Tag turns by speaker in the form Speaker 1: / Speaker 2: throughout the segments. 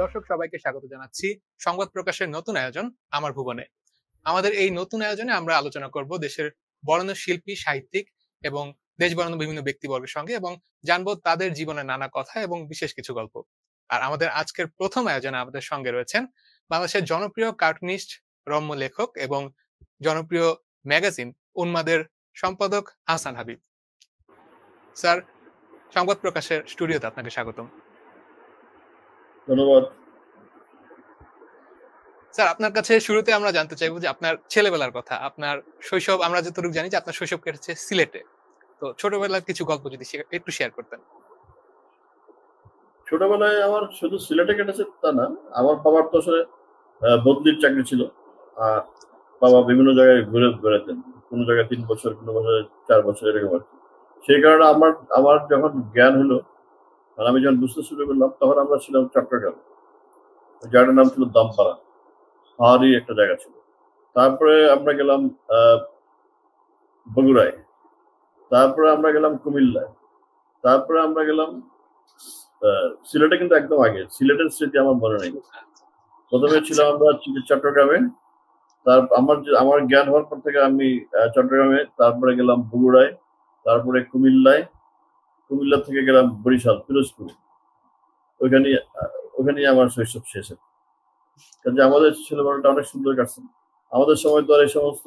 Speaker 1: দর্শক সবাইকে স্বাগত জানাচ্ছি সংবাদ প্রকাশের নতুন আয়োজন আমার ভুবনে। আমাদের এই নতুন আয়োজনে আমরা আলোচনা করব দেশের বরেণ্য শিল্পী, সাহিত্যিক এবং দেশ বরেণ্য বিভিন্ন ব্যক্তিবর্গের সঙ্গে এবং জানবো তাদের জীবনের নানা কথা এবং বিশেষ কিছু গল্প। আর আমাদের আজকের প্রথম আয়োজনে আমাদের সঙ্গে রয়েছেন বাংলাদেশের জনপ্রিয় কার্টুনিস্ট, রম্য লেখক এবং জনপ্রিয় ম্যাগাজিন উন্মাদের সম্পাদক আহসান হাবিব। স্যার, সংবাদ প্রকাশের স্টুডিওতে আপনাকে স্বাগতম।
Speaker 2: ধন্যবাদ।
Speaker 1: স্যার, আপনার কাছে শুরুতে আমরা জানতে চাইবো যে আপনার ছেলেবেলার কথা, আপনার শৈশব। আমরা যতটুকু জানি যে আপনার শৈশব কেটেছে সিলেটে। তো ছোটবেলার কিছু গল্প যদি একটু শেয়ার করতেন।
Speaker 2: ছোটবেলায় আমার শুধু সিলেটে কেটেছে তা না, আমার বাবার তো আসলে বদলির চাকরি ছিল। আর বাবা বিভিন্ন জায়গায় ঘুরে বেড়াতেন, কোনো জায়গায় 3 বছর, কোনো বছরে 4 বছর, এরকম আর কি। সেই কারণে আমার আমার যখন জ্ঞান হলো, মানে আমি যখন বুঝতে শুরু করলাম, তখন আমরা ছিলাম চট্টগ্রাম। জায়গাটার নাম ছিল দামপাড়া, পাহাড়ি একটা জায়গা ছিল। তারপরে আমরা গেলাম বগুড়ায়, তারপরে আমরা গেলাম কুমিল্লায়, তারপরে আমরা গেলাম সিলেটে, কিন্তু একদম আগে। সিলেটের স্মৃতি আমার মনে নেই। প্রথমে ছিলাম আমরা চট্টগ্রামে, আমার জ্ঞান হওয়ার পর থেকে আমি চট্টগ্রামে, তারপরে গেলাম বগুড়ায়, তারপরে কুমিল্লায়, কুমিল্লা থেকে গেলাম বরিশাল, পিরোজপুরে। ওখানে আমার শৈশব শেষ হয়। কাজে আমাদের ছেলেবেলাটা অনেক সুন্দর কাটছে। আমাদের সময় তো আর এই সমস্ত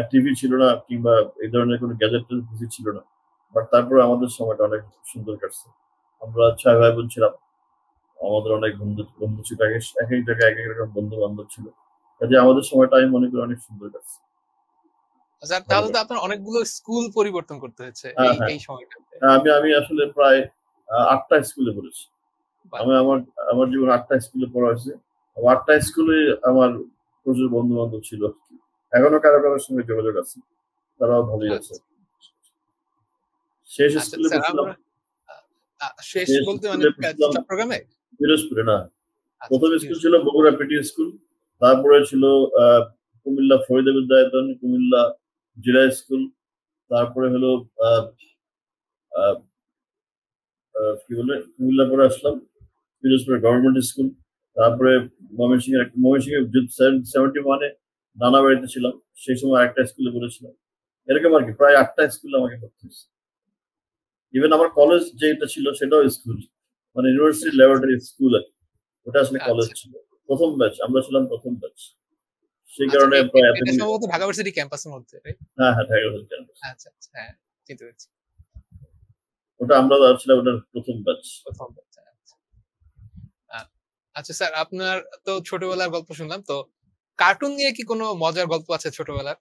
Speaker 2: টিভি ছিল না, কিংবা এই ধরনের কোনো গ্যাজেট কিছু ছিল না। বাট তারপরে আমাদের সময়টা অনেক সুন্দর কাটছে। আমরা 6 ভাই বোন ছিলাম, আমাদের অনেক বন্ধু ছিল, এক এক জায়গায় এক এক রকম বন্ধু বান্ধব ছিল। কাজে আমাদের সময়টা আমি মনে করি অনেক সুন্দর কাটছে।
Speaker 1: স্যার, তাহলে তো আপনার অনেকগুলো স্কুল পরিবর্তন করতে হয়েছে এই সময়টাতে।
Speaker 2: আমি আসলে প্রায় 8টা স্কুলে পড়েছি। আমার জীবন 8টা স্কুলে পড়া হয়েছে। 8টা স্কুলে আমার প্রচুর বন্ধু বান্ধব ছিল। এখনো কারো কারোর সঙ্গে যোগাযোগ আছে, তারাও ভালোই আছে। শেষ স্কুলে পড়ছিলাম,
Speaker 1: শেষ বলতে মানে চট্টগ্রামে,
Speaker 2: পিরোজপুরে না। প্রথম স্কুল ছিল বগুড়া পিটি স্কুল, তারপরে ছিল কুমিল্লা ফরিদা বিদ্যায়তন, কুমিল্লা জিলা স্কুল, তারপরে হলো কি বলে কুমিল্লা পরে আসলাম পিরোজপুরের গভর্নমেন্ট স্কুল, তারপরে ময়মনসিংহে 71-এ নানা বাড়িতে ছিলাম, সেই সময় একটা স্কুলে পড়েছিলাম। এরকম আর কি, প্রায় 8টা স্কুলে আমাকে পড়তে হয়েছে। ইভেন আমার কলেজ যেটা ছিল সেটাও স্কুল, মানে ইউনিভার্সিটি ল্যাবরেটরি স্কুল আর কি। ওটা আসলে কলেজ ছিল। প্রথম ব্যাচ, আমরা ছিলাম প্রথম ব্যাচ। সেই কারণে প্রায়
Speaker 1: এটা সম্ভবত ঢাকা ভার্সিটি ক্যাম্পাসের মধ্যে।
Speaker 2: হ্যাঁ, ঢাকা ভার্সিটি ক্যাম্পাস।
Speaker 1: আচ্ছা, হ্যাঁ, চিনতে পেরেছি।
Speaker 2: ওটা আমরা ছিলাম ওটার প্রথম ব্যাচ।
Speaker 1: আচ্ছা স্যার, আপনার তো ছোটবেলার গল্প শুনলাম, তো কার্টুন নিয়ে কি কোনো মজার গল্প আছে ছোটবেলার?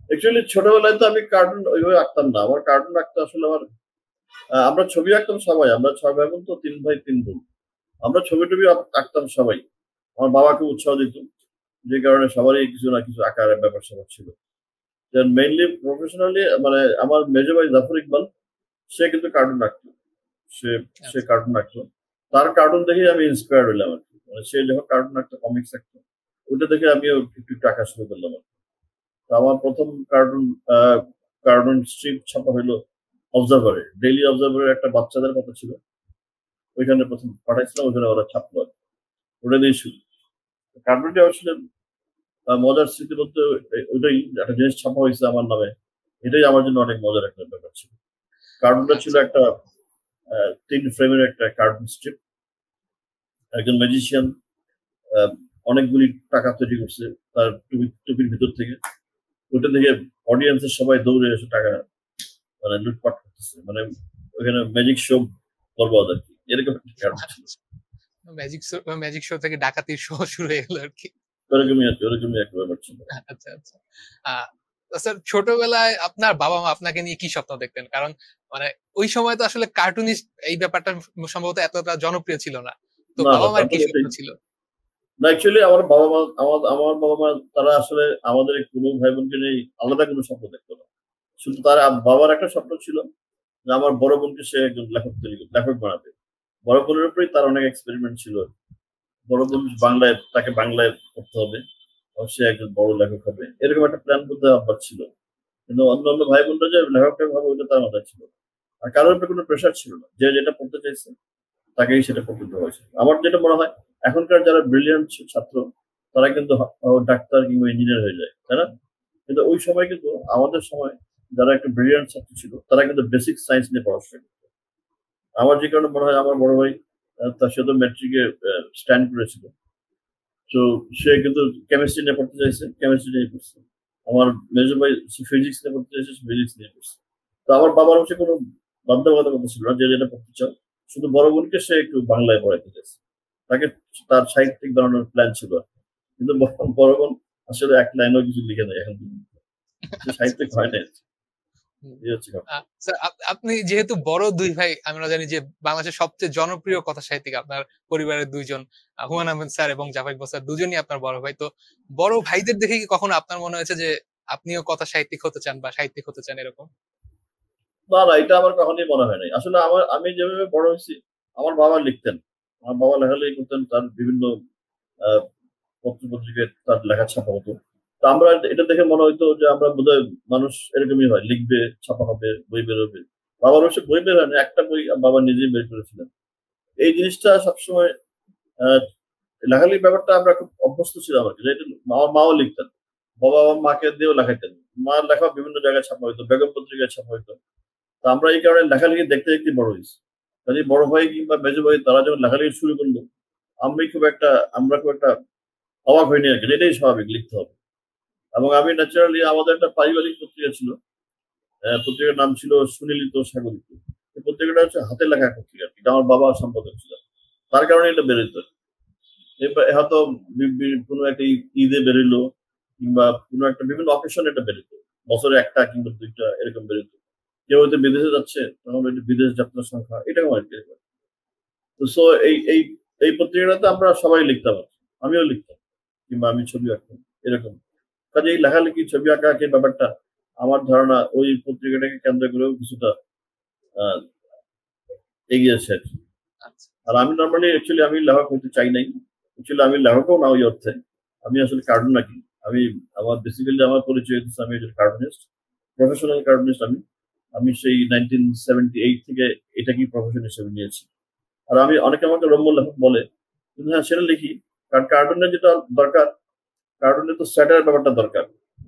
Speaker 2: অ্যাকচুয়ালি ছোটবেলায় তো আমি কার্টুন ওইভাবে আঁকতাম না। আমার কার্টুন আঁকতে আসলে আমরা ছবি আঁকতাম সবাই। আমরা 6 ভাই বোন তো, 3 ভাই 3 বোন। আমরা ছবি টবি আঁকতাম সবাই। আমার বাবাকে উৎসাহ দিত, যে কারণে সবারই কিছু না কিছু আঁকার ব্যাপার স্যাপার ছিল। মেইনলি প্রফেশনালি মানে আমার মেজো ভাই জাফর ইকবাল, সে কিন্তু কার্টুন আঁকতো। সে কার্টুন আঁকতো। তার কার্টুন দেখে আমি ইন্সপায়ার্ড হইলাম আর কি। মানে সে যখন কার্টুন আঁকতো, কমিক্স আঁকতো, ওটা দেখে আমিও একটু আঁকা শুরু করলাম। আমার প্রথম কার্টুন স্ট্রিপ ছাপা হলো অবজারভারে, ডেইলি অবজারভারের একটা বাচ্চাদের কথা ছিল, ওইখানে প্রথম পাঠাইছিলাম, ওইখানে ওরা ছাপলো। ওটা দিয়ে শুরু। কার্টুনটি আসলে মজার স্মৃতি বলতে ওইটাই, একটা জিনিস ছাপা হয়েছে আমার নামে, এটাই আমার জন্য অনেক মজার একটা ব্যাপার ছিল। কার্টুনটা ছিল একটা 3 ফ্রেমের একটা কার্টুন স্ট্রিপ। একজন ম্যাজিশিয়ান অনেকগুলি টাকা তৈরি করছে তার টুপির ভিতর থেকে। ওটা থেকে অডিয়েন্সের সবাই দৌড়ে এসে টাকা মানে লুটপাট করতেছে, মানে ওখানে ম্যাজিক শো বরবাদ আর কি, এরকম একটা কার্টুন ছিল।
Speaker 1: ম্যাজিক শো থেকে ডাকাতির শো শুরু হয়ে গেল আর কি।
Speaker 2: ওরকমই একটা ব্যাপার ছিল।
Speaker 1: আচ্ছা। স্যার, ছোটবেলায় আপনার বাবা মা আপনাকে নিয়ে কি স্বপ্ন দেখতেন? কারণ মানে ওই সময় তো আসলে কার্টুনিস্ট এই ব্যাপারটা সম্ভবত এতটা জনপ্রিয় ছিল না। তো বাবা মার কি স্বপ্ন ছিল?
Speaker 2: না, অ্যাকচুয়ালি আমার বাবা মা তারা আসলে আমাদের কোনো ভাই বোনকে নিয়ে আলাদা কোনো স্বপ্ন দেখতো না। শুধু তার বাবার একটা স্বপ্ন ছিল যে আমার বড় বোনকে সে একজন লেখক বানাবে। বড় বোনের উপরেই তার অনেক এক্সপেরিমেন্ট ছিল। বড় বোন তাকে বাংলায় পড়তে হবে, সে একজন বড় লেখক হবে, এরকম একটা প্ল্যান করতে আব্বার ছিল। কিন্তু অন্য ভাই বোনরা যে লেখকটা ভাবে, ওইটা তার মাথায় ছিল। আর কারোর উপরে কোনো প্রেশার ছিল না, যে যেটা পড়তে চাইছে তাকেই সেটা করতে দেওয়া হয়েছে। আমার যেটা মনে হয় এখনকার যারা ব্রিলিয়ান্ট ছাত্র তারা কিন্তু ডাক্তার কিংবা ইঞ্জিনিয়ার হয়ে যায়, তাই না? কিন্তু ওই সময় কিন্তু আমাদের সময় যারা একটু ব্রিলিয়ান্ট ছাত্র ছিল তারা কিন্তু বেসিক সায়েন্স নিয়ে পড়াশোনা করতো। আমার যে কারণে মনে হয় আমার বড় ভাই তার সাথে ম্যাট্রিকে স্ট্যান্ড করেছিল। তো সে কিন্তু কেমিস্ট্রি নিয়ে পড়তে চাইছে, কেমিস্ট্রি নিয়ে পড়ছে। আমার মেজো ভাই ফিজিক্স নিয়ে পড়তে চাইছে, ফিজিক্স নিয়ে পড়ছে। তো আমার বাবার হচ্ছে কোনো বাধ্যবাধকতা ছিল না যে যেটা পড়তে চাও। শুধু বড় বোনকে সে একটু বাংলায় পড়াইতে চাইছে, তাকে তার সাহিত্যিক বানানোর প্ল্যান ছিল। কিন্তু বড় বোন আসলে এক লাইনও কিছু লিখে নেয় এখন পর্যন্ত। সে সাহিত্যিক হয় নাই। এই হচ্ছে কথা।
Speaker 1: স্যার আপনি যেহেতু বড় দুই ভাই, আমরা জানি যে বাংলাদেশের সবচেয়ে জনপ্রিয় কথা সাহিত্যিক আপনার পরিবারের দুইজন, হুমায়ূন আহমেদ স্যার এবং জাফর ইকবাল স্যার, দুজনই আপনার বড় ভাই। তো বড় ভাইদের দেখে কি কখনো আপনার মনে হয়েছে যে আপনিও কথা সাহিত্যিক হতে চান বা সাহিত্যিক হতে চান এরকম?
Speaker 2: না, না, এটা আমার কখনোই মনে হয় নাই। আসলে আমি যেভাবে বড় হয়েছি, আমার বাবা লিখতেন। আমার বাবা লেখালেখি করতেন, তার বিভিন্ন আহ, পত্র-পত্রিকায় তার লেখা ছাপা হতো। তো আমরা এটা দেখে মনে হইতো যে আমরা বোধহয় মানুষ এরকমই হয়, লিখবে, ছাপা হবে, বই বেরোবে। বাবার অবশ্য বই বের হয়নি, একটা বই বাবা নিজেই বের করেছিলেন। এই জিনিসটা সবসময় আহ লেখালেখির ব্যাপারটা আমরা খুব অভ্যস্ত ছিলাম আর কি। যে এটা আমার মাও লিখতেন, বাবা আমার মাকে দিয়েও লেখাইতেন। মার লেখা বিভিন্ন জায়গায় ছাপা হইতো, বেগম পত্রিকায় ছাপা হইতো। তো আমরা এই কারণে লেখালেখি দেখতে দেখতে বড় হয়েছি। কাজে বড় ভাই কিংবা মেজো ভাই তারা যখন লেখালেখি শুরু করলো, আমি খুব একটা আমরা খুব একটা অবাক হয়নি আর কি। এটাই স্বাভাবিক, লিখতে হবে। এবং আমি ন্যাচারালি আমাদের একটা পারিবারিক পত্রিকা ছিল, পত্রিকার নাম ছিল সুনীলিত সাগরিত। এই পত্রিকাটা হচ্ছে হাতে লেখা পত্রিকা, এটা আমার বাবা সম্পাদক ছিল। তার কারণে এটা বেরোতো। এবার হয়তো কোনো একটা ঈদে বেরোলো কিংবা কোনো একটা বিভিন্ন অকেশন এটা বেরোতো, বছরে একটা কিংবা দুইটা এরকম বেরোতো। কেউ হয়তো বিদেশে যাচ্ছে, তখন ওই যে বিদেশ যাত্রার সংখ্যা এরকম আর কি। তো সো এই পত্রিকাটাতে আমরা সবাই লিখতাম আর কি। আমিও লিখতাম কিংবা আমি ছবি আঁকতাম এরকম। কাজে এই লেখালেখি ছবি আঁকা আঁকির ব্যাপারটা আমার ধারণা ওই পত্রিকাটাকে কেন্দ্র করেও কিছুটা আহ এগিয়েছে আর কি।
Speaker 1: আচ্ছা।
Speaker 2: আর আমি নর্মালি অ্যাকচুয়ালি আমি লেখক হতে চাই নাই। অ্যাকচুয়ালি আমি লেখকও না ওই অর্থে। আমি আসলে কার্টুন আঁকি। আমি আমার বেসিক্যালি আমার পরিচয় হচ্ছে আমি একজন কার্টুনিস্ট, প্রফেশনাল কার্টুনিস্ট আমি। আমি সেই 1978 থেকে এটাকেই প্রফেশন হিসেবে নিয়েছি। আর আমি অনেকে আমাকে রম্য লেখক বলে, কিন্তু হ্যাঁ সেটা লিখি। কারণ কার্টুনের যেটা দরকার, কার্টুনে তো স্যাটার ব্যাপারটা দরকার।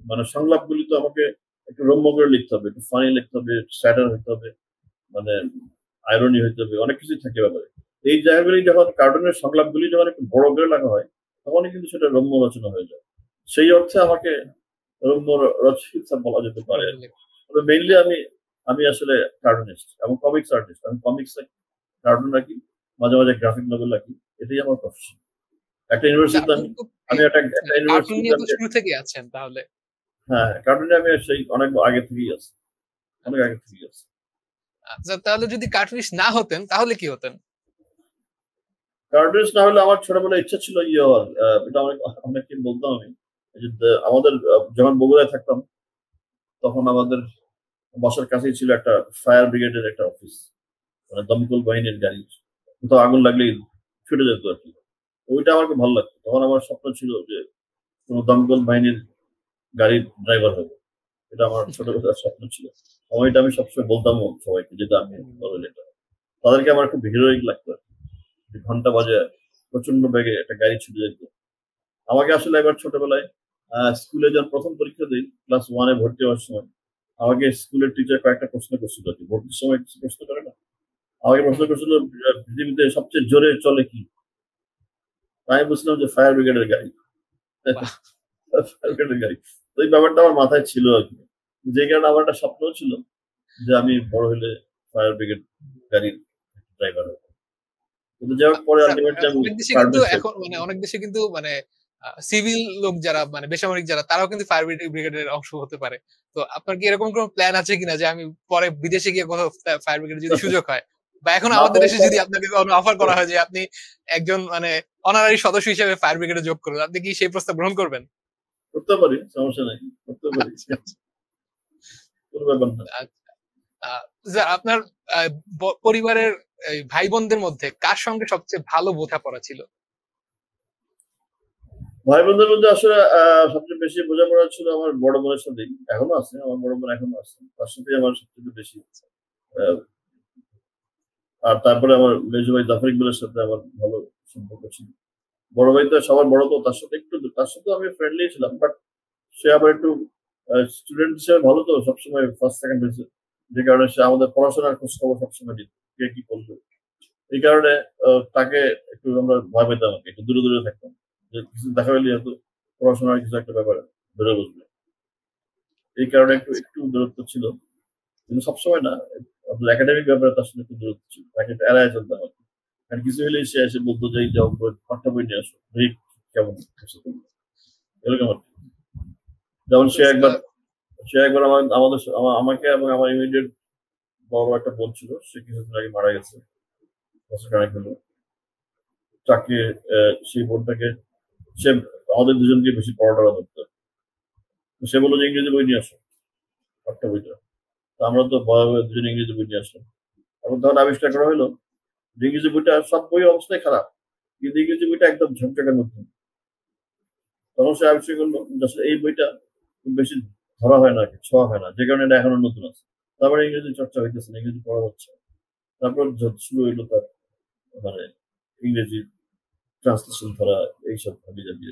Speaker 2: মানে সংলাপগুলি তো আমাকে একটু রম্য করে লিখতে হবে, একটু ফানি লিখতে হবে, স্যাটার হইতে হবে, মানে আয়রনি হইতে হবে, অনেক কিছুই থাকে ব্যাপারে। এই জায়গাগুলি যখন কার্টুনের সংলাপগুলি যখন একটু বড় করে লেখা হয়, তখনই কিন্তু সেটা রম্য রচনা হয়ে যায়। সেই অর্থে আমাকে রম্য রচয়িতা বলা যেতে পারে। তবে মেইনলি আমি আমি আসলে কার্টুনিস্ট এবং কমিক্স আর্টিস্ট। আমি কমিক্স আঁকি, কার্টুন আঁকি, মাঝে মাঝে গ্রাফিক নভেল আঁকি। এটাই আমার প্রফেশন। একটা
Speaker 1: আচ্ছা,
Speaker 2: ইউনিভার্সিটিতে
Speaker 1: আপনি
Speaker 2: আমি
Speaker 1: তো
Speaker 2: আমি একটা
Speaker 1: কার্টুন
Speaker 2: ইউনিভার্সিটিতে
Speaker 1: নিয়ে তো
Speaker 2: আমি
Speaker 1: শুরু থেকেই আছেন তাহলে।
Speaker 2: হ্যাঁ, কার্টুনে আমি সেই অনেক আগে থেকেই আছি, অনেক আগে থেকেই আছি।
Speaker 1: আচ্ছা, তাহলে যদি কার্টুনিস্ট না হতেন তাহলে কি হতেন?
Speaker 2: কার্টুনিস্ট না হলে আমার ছোটবেলায় ইচ্ছা ছিল ইয়ে হওয়ার। এটা অনেককে বলতাম আমি। এই যে আমাদের যখন বগুড়ায় থাকতাম, তখন আমাদের বাসার কাছেই ছিল একটা ফায়ার ব্রিগেডের একটা অফিস, মানে দমকল বাহিনীর গাড়ি। কোথাও আগুন লাগলেই ছুটে যেত আর কি। ওইটা আমার খুব ভালো লাগতো। তখন আমার স্বপ্ন ছিল যে কোনো দমকল বাহিনীর গাড়ির ড্রাইভার হবো। এটা আমার ছোটবেলার স্বপ্ন ছিল। এবং এটা আমি সবসময় বলতাম সবাইকে, যেটা আমি বড় হলে এটা। তাদেরকে আমার খুব হিরোইক লাগতো আর কি। যে ঘন্টা বাজে প্রচন্ড বেগে একটা গাড়ি ছুটে যেত। আমাকে আসলে একবার ছোটবেলায় স্কুলে যখন প্রথম পরীক্ষা দিই, ক্লাস 1-এ ভর্তি হওয়ার সময়, আমাকে স্কুলের টিচার কয়েকটা প্রশ্ন করছিল আর কি। ভর্তির সময় কিছু প্রশ্ন করে না? আমাকে প্রশ্ন
Speaker 1: হুম।
Speaker 2: করছিল পৃথিবীতে সবচেয়ে জোরে চলে কি? আমি বুঝলাম যে ফায়ার ব্রিগেডের গাড়ি।
Speaker 1: বাহ!
Speaker 2: ফায়ার ব্রিগেডের গাড়ি। তো এই ব্যাপারটা আমার মাথায় ছিল আর কি। যে কারণে আমার একটা স্বপ্ন ছিল যে আমি বড় হলে ফায়ার ব্রিগেড গাড়ির ড্রাইভার হবো। কিন্তু যাই হোক পরে
Speaker 1: স্যার,
Speaker 2: আলটিমেটলি আমি
Speaker 1: অনেক দেশে কিন্তু
Speaker 2: কার্টুনিস্ট হই।
Speaker 1: এখন অনেক দেশে কিন্তু সিভিল লোক যারা বেসামরিক যারা তারাও কিন্তু ফায়ার ব্রিগেডের অংশ হতে পারে। তো আপনার কি এরকম কোনো প্ল্যান আছে কিনা যে আমি পরে বিদেশে গিয়ে কোথাও ফায়ার ব্রিগেডের যদি সুযোগ হয় বা এখন
Speaker 2: না
Speaker 1: আমাদের
Speaker 2: পাওয়ার
Speaker 1: দেশে
Speaker 2: পর
Speaker 1: যদি আপনাকে কোনো অফার করা হয় যে আপনি একজন অনারারি সদস্য হিসেবে ফায়ার ব্রিগেডে যোগ করবেন, আপনি কি সেই প্রস্তাব গ্রহণ করবেন?
Speaker 2: করতে পারি, সমস্যা নাই। করতে পারি।
Speaker 1: আচ্ছা,
Speaker 2: কোনো ব্যাপার না।
Speaker 1: আচ্ছা। আ স্যার, আপনার আ পরিবারের এই ভাই-বোনদের মধ্যে কার সঙ্গে সবচেয়ে ভালো বোঝাপড়া ছিল?
Speaker 2: ভাই বোনদের মধ্যে আসলে সবচেয়ে বেশি বোঝাপড়া ছিল আমার বড় বোনের সাথেই। এখনো আছে, আমার বড় বোন এখনো আছে। তার সাথেই আমার সবচেয়ে বেশি আহ, আর তারপরে আমার মেজো ভাই জাফর ইকবালের সাথে আমার ভালো সম্পর্ক ছিল। বড় ভাই তো সবার বড়, তো তার সাথে আমি ফ্রেন্ডলি ছিলাম, বাট সে আবার একটু স্টুডেন্ট হিসেবে ভালো, তো সবসময় ফার্স্ট সেকেন্ড হয়েছে, যে কারণে সে আমাদের পড়াশোনার খোঁজ খবর সবসময় দিত, কে কি করবে। এই কারণে তাকে একটু আমরা ভয় পেতাম আর কি, একটু দূরে দূরে থাকতাম, যে কিছু দেখা হলে হয়তো পড়াশোনার কিছু একটা ব্যাপার ধরে বসবে। এই কারণে একটু
Speaker 1: আচ্ছা
Speaker 2: একটু দূরত্ব ছিল, কিন্তু সবসময় না। আপনার একাডেমিক ব্যাপারে তার সাথে একটু দূরত্ব ছিল, তাকে একটু এড়ায় চলতাম আর কি। আর কিছু হলেই সে এসে বলতো যে এই যাও পাঠ্য বই নিয়ে আসো, দেখি কেমন করছো তুমি। এরকম আর কি। যেমন
Speaker 1: তো স্যার,
Speaker 2: সে একবার আমাকে এবং আমার ইমিডিয়েট বড় একটা বোন ছিল, সে কিছুদিন আগে মারা গেছে, বছর খানেক হলো। তাকে সেই বোনটাকে সে আমাদের দুজনকে বেশি পড়াশোনা করতো। তো সে বললো যে ইংরেজি বই নিয়ে আসো, পাঠ্য বইটা। তো আমরা তো ভয়ে ভয়ে দুজন ইংরেজি বই নিয়ে আসলাম। এবং তখন আবিষ্কার করা হলো যে ইংরেজি বইটা, সব বইয়ের অবস্থাই খারাপ, কিন্তু ইংরেজি বইটা একদম ঝকঝকে নতুন। তখন সে আবিষ্কার করলো যে আসলে এই বইটা খুব বেশি ধরা হয় না, ছোঁয়া হয় না, যে কারণে এটা এখনো নতুন আছে। তারপরে ইংরেজি চর্চা হইতেছে না, ইংরেজি পড়া হচ্ছে। তারপর শুরু হইলো তার মানে ইংরেজি ট্রান্সলেশন ধরা, এইসব হাবি জাবি।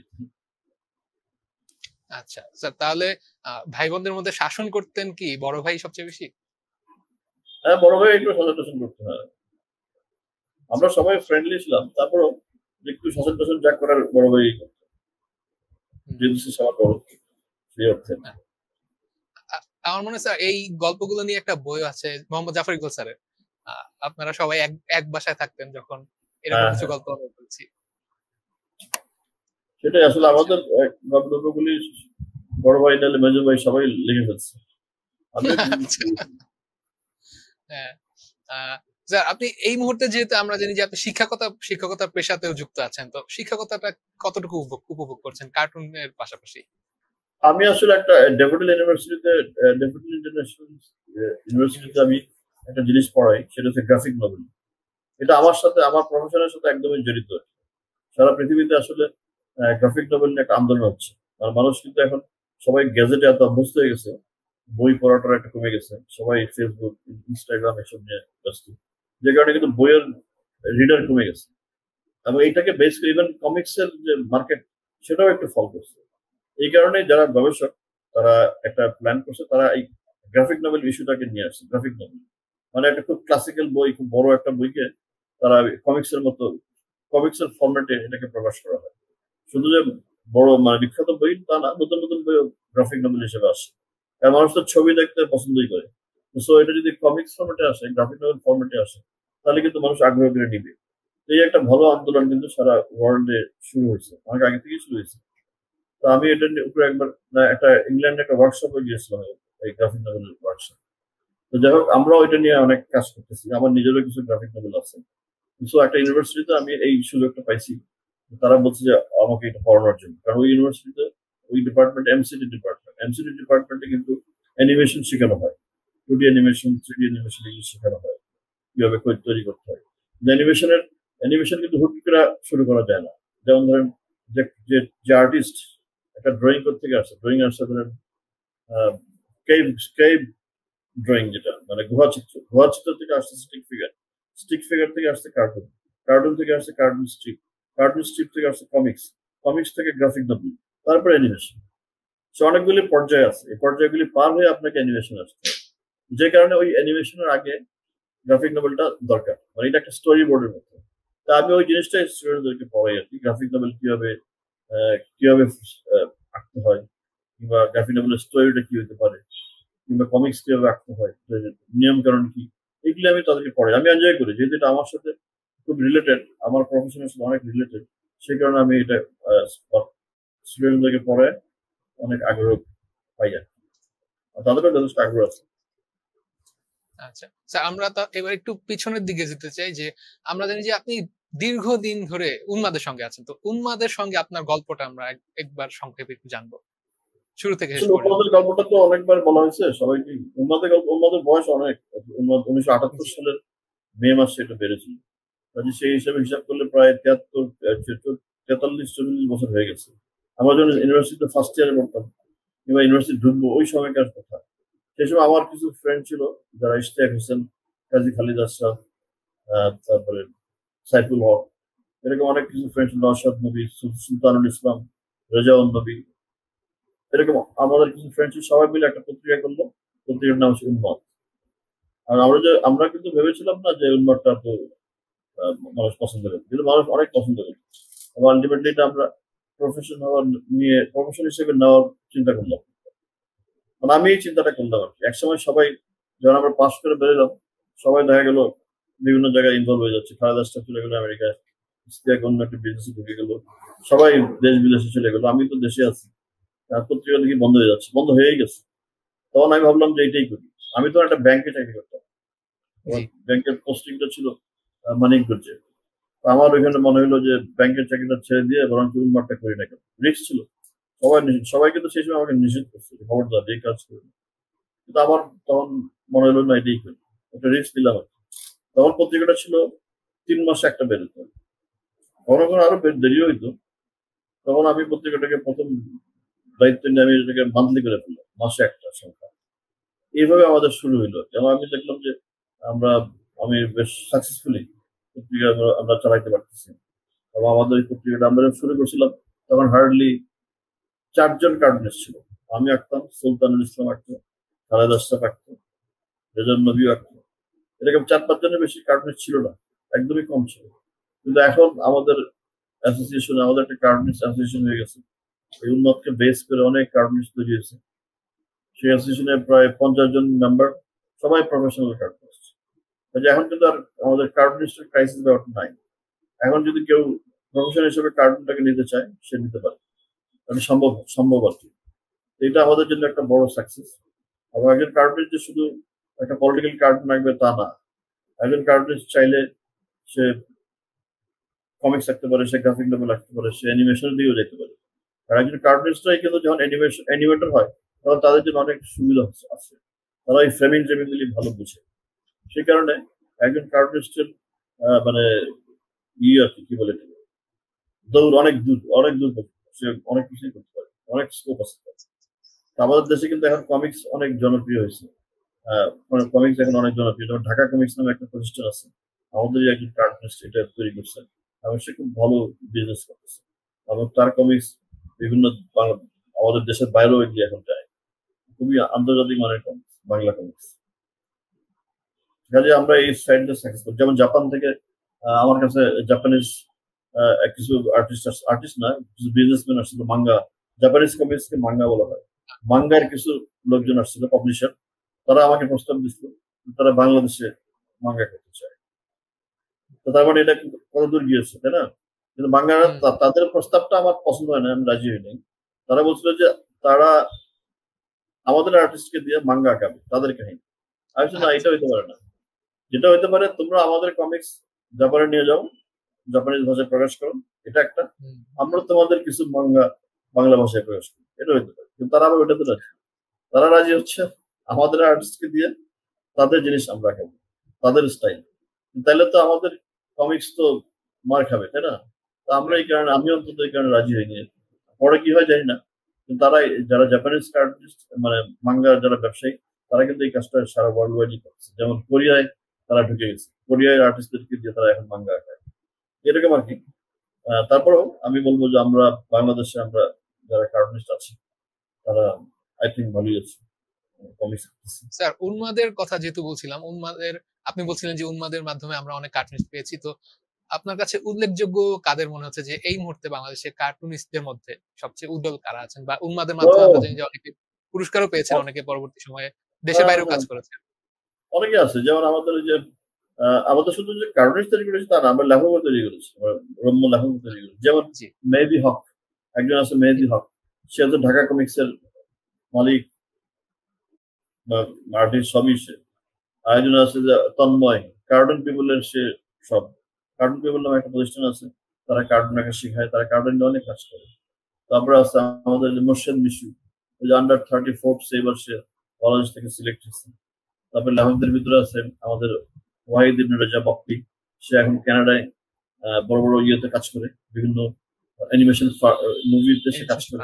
Speaker 1: আচ্ছা স্যার, তাহলে ভাই বোনদের মধ্যে শাসন করতেন কি বড় ভাই সবচেয়ে বেশি?
Speaker 2: হ্যাঁ, বড় ভাই একটু সাজেশন করতে হয়। আমরা সবাই ফ্রেন্ডলি ছিলাম, তারপরও একটু শাসন টাসন যা করার বড় ভাই করতো।
Speaker 1: হুম,
Speaker 2: যেহেতু সে সবার বড়, সেই অর্থে।
Speaker 1: হ্যাঁ। আমার মনে হয় স্যার এই গল্পগুলো নিয়ে একটা বই আছে মোহাম্মদ জাফর ইকবাল স্যারের। আপনারা সবাই এক এক বাসায় থাকতেন যখন, এরকম
Speaker 2: হ্যাঁ,
Speaker 1: কিছু
Speaker 2: হ্যাঁ,
Speaker 1: গল্প আমরা বলছি।
Speaker 2: সেটাই আসলে
Speaker 1: আচ্ছা
Speaker 2: আমাদের গল্পগুলি বড় ভাই নাহলে মেজো ভাই সবাই লিখে ফেলছে। আমি
Speaker 1: আচ্ছা, হ্যাঁ। স্যার, আপনি এই মুহূর্তে যেহেতু আমরা জানি যে আপনি শিক্ষকতার পেশাতেও যুক্ত আছেন, তো শিক্ষকতাটা কতটুকু উপভোগ করছেন কার্টুনের পাশাপাশি?
Speaker 2: আমি আসলে একটা ডেফোডিল ইন্টারন্যাশনাল ইউনিভার্সিটিতে আমি একটা জিনিস পড়াই, সেটা হচ্ছে গ্রাফিক নভেল। এটা
Speaker 1: আচ্ছা
Speaker 2: আমার সাথে, আমার প্রফেশনের সাথে একদমই জড়িত। সারা পৃথিবীতে আসলে গ্রাফিক নভেল নিয়ে একটা আন্দোলন হচ্ছে। আর মানুষ কিন্তু এখন সবাই গ্যাজেটে এত অভ্যস্ত হয়ে গেছে, বই পড়াটা একটা কমে গেছে, সবাই ফেসবুক, ইনস্টাগ্রাম এসব নিয়ে ব্যস্ত, যে কারণে কিন্তু বইয়ের রিডার কমে গেছে। এবং এইটাকে বেস করে ইভেন কমিক্স এর যে মার্কেট, সেটাও একটু ফল করছে। এই কারণে যারা গবেষক, তারা একটা প্ল্যান করছে, তারা এই গ্রাফিক নভেল ইস্যুটাকে নিয়ে আসছে। গ্রাফিক নভেল মানে একটা খুব ক্লাসিক্যাল বই, খুব বড় একটা বইকে তারা কমিক্স এর মতো, কমিক্স এর ফরম্যাটে এটাকে প্রকাশ করা হয়। শুধু যে বড় মানে বিখ্যাত বই তা না, নতুন নতুন বই গ্রাফিক নভেল হিসেবে আসে। কারণ মানুষ তো ছবি দেখতে পছন্দই করে। সো এটা যদি কমিক্স ফরম্যাটে আসে, গ্রাফিক নভেল ফরম্যাটে আসে, তাহলে কিন্তু মানুষ আগ্রহ করে নিবে। এই একটা ভালো আন্দোলন কিন্তু সারা ওয়ার্ল্ডে শুরু হয়েছে, অনেক আগে থেকেই শুরু হয়েছে। তো আমি এটা উপরে একবার একটা ইংল্যান্ডে একটা ওয়ার্কশপে গিয়েছিলাম, এই গ্রাফিক নভেলের ওয়ার্কশপ। তো যাই হোক, আমরাও এটা নিয়ে অনেক কাজ করতেছি, আমার নিজেরও কিছু গ্রাফিক নভেল আছে। সো একটা ইউনিভার্সিটিতে আমি এই সুযোগটা পাইছি। তারা বলছে যে আমাকে এটা পড়ানোর জন্য, কারণ ওই ইউনিভার্সিটিতে ওই ডিপার্টমেন্ট, এমসিটি ডিপার্টমেন্টে কিন্তু অ্যানিমেশন শেখানো হয়, 2D অ্যানিমেশন, 3D অ্যানিমেশন এগুলো শেখানো হয়, কিভাবে তৈরি করতে হয়। অ্যানিমেশন কিন্তু হুট করে শুরু করা যায় না। যেমন ধরেন যে যে যে আর্টিস্ট একটা ড্রয়িং করতে গিয়ে আসছে, ড্রয়িং আসছে ধরেন কেভ কেভ ড্রয়িং, যেটা মানে গুহা চিত্র থেকে আসছে স্টিক ফিগার থেকে আসছে কার্টুন, কার্টুন থেকে আসছে কার্টুন স্ট্রিপ থেকে আসছে কমিক্স থেকে গ্রাফিক নভেল, তারপর অ্যানিমেশন। সে অনেকগুলি পর্যায়ে আছে, এই পর্যায়গুলি পার হয়ে আপনাকে অ্যানিমেশন আসতে হবে। যে কারণে ওই অ্যানিমেশনের আগে গ্রাফিক নভেলটা দরকার, মানে এটা একটা স্টোরি বোর্ডের মতো। তা আমি ওই জিনিসটাই স্টুডেন্টদেরকে পড়াই আর কি, গ্রাফিক নভেল কিভাবে আঁকতে হয়, কিংবা গ্রাফিক নভেলের স্টোরিটা কি হতে পারে, কিংবা কমিক্স কিভাবে আঁকতে হয়, নিয়ম কারণ কি, এগুলি আমি তাদেরকে পড়াই। আমি এনজয় করি, যেহেতু এটা আমার সাথে খুব রিলেটেড, আমার প্রফেশনের সাথে অনেক রিলেটেড, সেই কারণে আমি এটা স্টুডেন্টদেরকে পড়াই, অনেক আগ্রহ পাই আর কি। আর তাদেরও যথেষ্ট আগ্রহ আছে।
Speaker 1: আচ্ছা স্যার, আমরা তো এবার একটু পিছনের দিকে যেতে চাই যে আমরা জানি যে আপনি দীর্ঘদিন ধরে উন্মাদের সঙ্গে আছেন, তো উন্মাদের সঙ্গে আপনার গল্পটা আমরা একবার সংক্ষেপে একটু জানবো, শুরু থেকে শেষ
Speaker 2: আসলে
Speaker 1: পর্যন্ত।
Speaker 2: উন্মাদের গল্পটা তো অনেকবার বলা হয়েছে সবাইকে। উন্মাদের বয়স অনেক, উন্মাদ 1978
Speaker 1: জি
Speaker 2: সালের মে মাসে এটা বেড়েছিল। কাজে সেই হিসাবে হিসাব করলে প্রায় 43-44 বছর হয়ে গেছে। আমরা যখন
Speaker 1: জি
Speaker 2: ইউনিভার্সিটিতে ফার্স্ট ইয়ারে পড়তাম, কিংবা ইউনিভার্সিটি ঢুকবো, ওই সময়কার কথা। সেই সময় আমার কিছু ফ্রেন্ড ছিল, যারা ইশতিয়াক হোসেন, কাজী খালিদ আশরাফ, তারপরে সাইফুল হক, এরকম অনেক কিছু ফ্রেন্ডস, নওশাদ নবী, সুলতানুল ইসলাম, রেজাউল নবী, এরকম আমাদের কিছু ফ্রেন্ডস সবাই মিলে একটা পত্রিকা করলো। পত্রিকার নাম হচ্ছে উন্মাদ। আর আমরা কিন্তু ভেবেছিলাম না যে উন্মাদটা তো মানুষ পছন্দ করে, কিন্তু মানুষ অনেক পছন্দ করে। এবং আলটিমেটলি এটা আমরা প্রফেশন হিসেবে নেওয়ার চিন্তা করলাম। মানে আমি এই চিন্তাটা করলাম আর কি। একসময় সবাই যখন আমরা পাস করে বেরোলাম, সবাই দেখা গেল বিভিন্ন জায়গায় ইনভলভ হয়ে যাচ্ছে। খালেদা স্টাফ চলে গেলো আমেরিকায়, ইস্তিয়াক অন্য একটা বিজনেসে ঢুকে গেল, সবাই দেশ বিদেশে চলে গেলো, আমি তো দেশে আছি। পত্রিকা দেখি বন্ধ হয়ে যাচ্ছে, বন্ধ হয়েই গেছে। তখন আমি ভাবলাম যে এটাই করি। আমি তো একটা ব্যাংকে চাকরি করতাম, ব্যাংকের পোস্টিংটা ছিল মানিকগঞ্জে। আমার ওইখানে মনে হলো যে ব্যাংকের চাকরিটা ছেড়ে দিয়ে বরং উন্মাদটা করি না, কেন রিস্ক ছিল। সবাই কিন্তু সেই সময় আমাকে নিষেধ করছে, খবরদার এই কাজ করি। কিন্তু আমার তখন মনে হলো না, এটাই করি, একটা রিস্ক দিলাম আর কি। তখন পত্রিকাটা ছিল 3 মাসে একটা বেরোতো, কখনো কখনো আরো দেরি হইতো। তখন আমি পত্রিকাটাকে প্রথম দায়িত্ব নিয়ে আমি এটাকে মান্থলি করে ফেললাম, মাসে একটা সংখ্যা। এইভাবে আমাদের শুরু হইলো। এবং আমি দেখলাম যে আমরা আমি বেশ সাকসেসফুলি পত্রিকা আমরা চালাইতে পারতেছি। এবং আমাদের এই পত্রিকাটা আমরা শুরু করছিলাম তখন হার্ডলি 4 জন কার্টুনিস্ট ছিল। আমি আঁকতাম, সুলতানুল ইসলাম আঁকতো, খালেদা আশরাফ আঁকতো, রেজাউল নবীও আঁকতো। এরকম 4-5 জনের বেশি কার্টুনিস্ট ছিল না, একদমই কম ছিল। কিন্তু এখন আমাদের অ্যাসোসিয়েশন, আমাদের একটা কার্টুনিস্ট অ্যাসোসিয়েশন হয়ে গেছে। এই উন্মাদকে বেস করে অনেক কার্টুনিস্ট তৈরি হয়েছে। সেই অ্যাসোসিয়েশনে প্রায় 50 জন মেম্বার, সবাই প্রফেশনাল কার্টুনিস্ট। এখন কিন্তু আর আমাদের কার্টুনিস্টের ক্রাইসিস ব্যাপারটা নাই। এখন যদি কেউ প্রফেশন হিসেবে কার্টুনটাকে নিতে চায়, সে নিতে পারে, মানে সম্ভব সম্ভব আর কি। এটা আমাদের জন্য একটা বড় সাকসেস। আবার একজন কার্টুনিস্ট যে শুধু একটা পলিটিক্যাল কার্টুন আঁকবে তা না। একজন কার্টুনিস্ট চাইলে সে কমিক্স আঁকতে পারে, সে গ্রাফিক নোভেল আঁকতে পারে, সে অ্যানিমেশন দিয়েও যেতে পারে। আর একজন কার্টুনিস্টরাই কিন্তু যখন অ্যানিমেটর হয়, তখন তাদের জন্য অনেক সুবিধা আছে। তারা এই ফ্রেমিং টেমিংগুলি ভালো বুঝে। সেই কারণে একজন কার্টুনিস্টের মানে আর কি বলে, দৌড় অনেক দূর সে অনেক কিছুই করতে পারে, অনেক স্কোপ আছে। আমাদের দেশে কিন্তু এখন কমিক্স অনেক জনপ্রিয় হয়েছে। কমিক্স এখন অনেক জনপ্রিয়, যেমন ঢাকা কমিক্স নামে একটা প্রতিষ্ঠান আছে, আমাদের একজন কার্টুনিস্ট এটা তৈরি করছে এবং সে খুব ভালো বিজনেস করতেছে। এবং তার কমিক্স বিভিন্ন আমাদের দেশের বাইরেও এগিয়ে এখন যায়, খুবই আন্তর্জাতিক মানের কমিক্স, বাংলা কমিক্স। কাজে আমরা এই সাইডটা সাকসেস করি। যেমন জাপান থেকে আমার কাছে জাপানিজ কিছু আর্টিস্ট না, কিছু বিজনেসম্যান আসছিল, জাপানিজ কমিক্সকে মাঙ্গা বলা হয়। মাঙ্গার কিছু লোকজন আসছিল, পাবলিশার, তারা আমাকে প্রস্তাব দিচ্ছিল তারা বাংলাদেশে মাঙ্গা করতে চায়। তো তার মানে এটা কত দূর গিয়েছে, তাই না? কিন্তু মাঙ্গারা তাদের প্রস্তাবটা আমার পছন্দ হয় না, আমি রাজি হই নাই। তারা বলছিল যে তারা আমাদের আর্টিস্টকে দিয়ে মাঙ্গা আঁকাবে, তাদের কাহিনী। আমি না, এটা হইতে পারে না। যেটা হইতে পারে, তোমরা আমাদের কমিক্স জাপানে নিয়ে যাও, জাপানিজ ভাষায় প্রকাশ করো, এটা একটা। আমরা তোমাদের কিছু মাঙ্গা বাংলা ভাষায় প্রকাশ করি, এটা হইতে পারে। কিন্তু তারা আবার ওইটাতে রাজি। তারা রাজি হচ্ছে আমাদের আর্টিস্টকে দিয়ে তাদের জিনিস আমরা খাবো, তাদের স্টাইল। তাহলে তো আমাদের কমিক্স তো মার খাবে, তাই না? তো আমরা এই কারণে, আমি অন্তত এই কারণে রাজি হইনি। পরে কি হয় জানি না, কিন্তু তারা যারা জাপানিজ আর্টিস্ট মানে মাঙ্গা যারা ব্যবসায়ী, তারা কিন্তু এই কাজটা সারা ওয়ার্ল্ড ওয়াইডই করছে। যেমন কোরিয়ায় তারা ঢুকে গেছে, কোরিয়ার আর্টিস্টদেরকে দিয়ে তারা এখন মাঙ্গা আঁকায়, এরকম আর কি। তারপরেও আমি বলবো যে আমরা বাংলাদেশে আমরা যারা কার্টুনিস্ট আছি তারা আই থিঙ্ক ভালোই আছে কমিক্স।
Speaker 1: স্যার, উন্মাদের কথা যেহেতু বলছিলাম, আপনি বলছিলেন যে উন্মাদের মাধ্যমে আমরা অনেক কার্টুনিস্ট পেয়েছি। তো আপনার কাছে উল্লেখযোগ্য কাদের মনে হচ্ছে যে এই মুহূর্তে বাংলাদেশের কার্টুনিস্টদের মধ্যে সবচেয়ে উজ্জ্বল কারা আছেন, বা উন্মাদের মাধ্যমে আমরা জানি যে অনেকে পুরস্কারও পেয়েছেন, অনেকে পরবর্তী সময়ে দেশের বাইরেও কাজ করেছেন।
Speaker 2: অনেকে আছে, যেমন আমাদের যে আমাদের শুধু যে কার্টুনিস্ট তৈরি করেছি তা না, আমরা লেখকও তৈরি করেছি, রম্য লেখকও তৈরি করেছি। যেমন মেহেদী হক একজন আছে, মেহেদী হক, সে হচ্ছে ঢাকা কমিক্সের মালিক বা আর্টিস্ট, সবই সে। আরেকজন আছে যে তন্ময়, কার্টুন পিপলের সে সব। কার্টুন পিপল নামে একটা প্রতিষ্ঠান আছে, তারা কার্টুন আঁকা শেখায়, তারা কার্টুন নিয়ে অনেক কাজ করে। তারপরে আছে আমাদের যে মোর্শেদ মিশু, ওই যে আন্ডার 34 এবার সে বাংলাদেশ থেকে সিলেক্ট হয়েছে। তারপরে লেখকদের ভিতরে আছে আমাদের ওয়াহিদ ইবনে রেজা বাপ্পি, সে এখন কানাডায় বড় বড় ইয়েতে কাজ করে, বিভিন্ন অ্যানিমেশন মুভিতে সে কাজ করে।